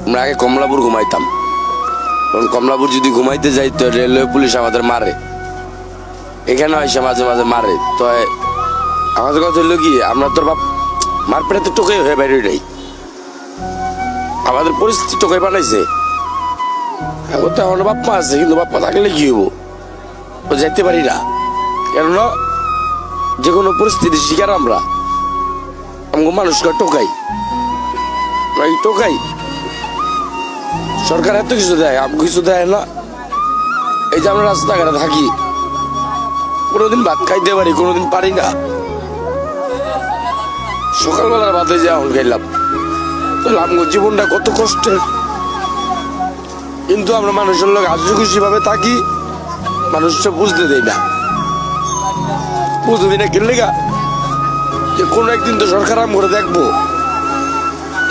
আমরা আগে কমলাপুর ঘুমাইতাম, কারণ কমলাপুর যদি ঘুমাইতে যাই তো রেলওয়ে পুলিশ আমাদের মারে, এখানে এসে মাঝে মাঝে মারে। তো আমাদের কথা হইলো কি, আমরা তোর বাপ মারপেটে তো টোকাই হয়ে বাইরে নাই, আমাদের পরিস্থিতি টোকাই বানাইছে। এখন তো আমার বাপ্পা আছে, কিন্তু বাপ্পা থাকলে কি হবো, ও যাইতে পারি না, কেননা যে কোনো পরিস্থিতির শিকার আমরা। আমাকে মানুষকে টোকাই টোকাই, সরকার এত কিছু দেয়, আমাকে কিছু দেয় না। এই যে আমরা রাস্তাঘাটে থাকি, কোনোদিন ভাত খাইতে পারি, কোনোদিন পারি না। সকালবেলার ভাতে যে এখন খাইলাম, তাহলে আমার জীবনটা কত কষ্টের। কিন্তু আমরা মানুষের লোক হাসি খুশি ভাবে থাকি, মানুষটা বুঝতে দেয় না, বুঝতে দিই না। কিনলে গা যে কোনো একদিন তো সরকার আম করে দেখবো,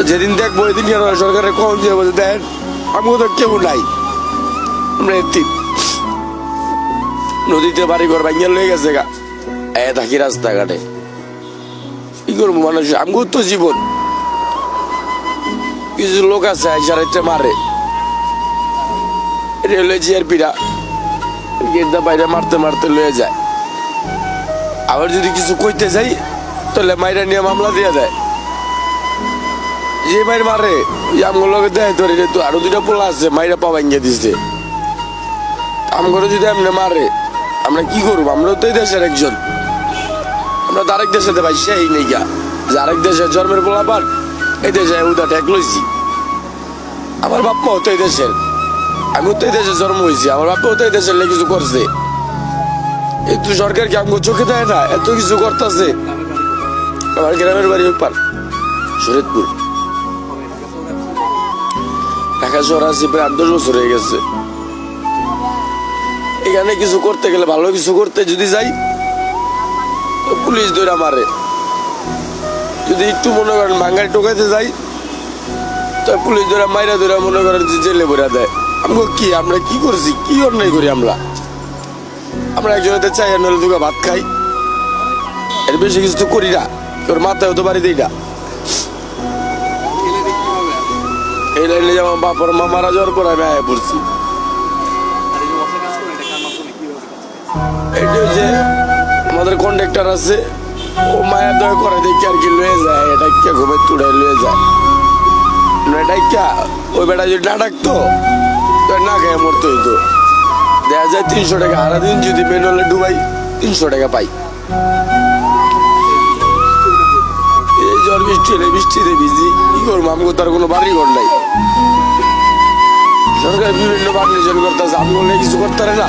যেদিন দেখবো ওই দিন সরকারের কখন দিয়ে বলছে দেন আমাকে তো কেউ নাই, আমরা এতিম। নদীতে বাড়ি ঘর ভাঙিয়া লয়ে গেছে গা, থাকি রাস্তাঘাটে, কি করবো মানুষ, আমগো তো জীবন। কিছু লোক আছে আইসারাইতে মারে, রেলওয়ে জিআরপিরা গেটটা বাইরে মারতে মারতে লয়ে যায়। আবার যদি কিছু কইতে যাই তাহলে মাইরা নিয়ে মামলা দিয়ে দেয়। যে মাইর মারে আমগুলো লোকে দেয় ধরে, তো আরো দুইটা পোলা আছে মাইরা পা ভাঙিয়ে দিচ্ছে। আমগুলো যদি এমনি মারে আমরা কি করবো? আমরাও তো এই দেশের একজন, আমরা তো আরেক দেশে ভাই সেই নেই গা, যে আরেক দেশের জন্মের পোলা পান এই দেশে উদা ঠেক লইছি। আমার বাপ্পাও তো এই দেশের, আমিও তো এই দেশে জন্ম হয়েছি, আমার বাপ্পাও তো এই দেশের কিছু করছে। কিন্তু সরকার কি আমাকে চোখে দেয় না? এত কিছু করতেছে। আমার গ্রামের বাড়ি ওই পার শরীয়তপুর, ঢাকা শহর আছি প্রায় 8-10 বছর হয়ে গেছে। এখানে কিছু করতে গেলে, ভালো কিছু করতে যদি যাই তো পুলিশ ধরে মারে। যদি একটু মনে করেন ভাঙ্গায় টোকাইতে যাই তো পুলিশ ধরে মাইরা ধরে মনে করেন যে জেলে ভরা দেয়। আমাকে কি, আমরা কি করছি, কি অন্যায় করি আমরা? আমরা একজনের চাই নলে দুগা ভাত খাই, এর বেশি কিছু তো করি না। তোর মাথায় তো বাড়ি দিই না। এই লাইনে যেমন বাপর মা মারা যাওয়ার পর আমি আয়া পড়ছি। এইটা যে আমাদের কন্ডাক্টর আছে, ও মায়া দয়া করে দেখি আর কি লয়ে যায়, এটা কে ঘুমে তুড়াই লয়ে যায়। এটা ওই বেটা যদি না ডাকতো না খেয়ে মরতে হইতো। দেখা যায় 300 টাকা সারাদিন যদি পেট্রোলে ডুবাই 300 টাকা পাই। এই ঝড় বৃষ্টি হলে বৃষ্টিতে ভিজি, কি করবো? আমাকে তার কোনো বাড়ি ঘর নাই। সরকার বিভিন্ন পারমিশন করতেছে, আমি কিছু করতে পারে না।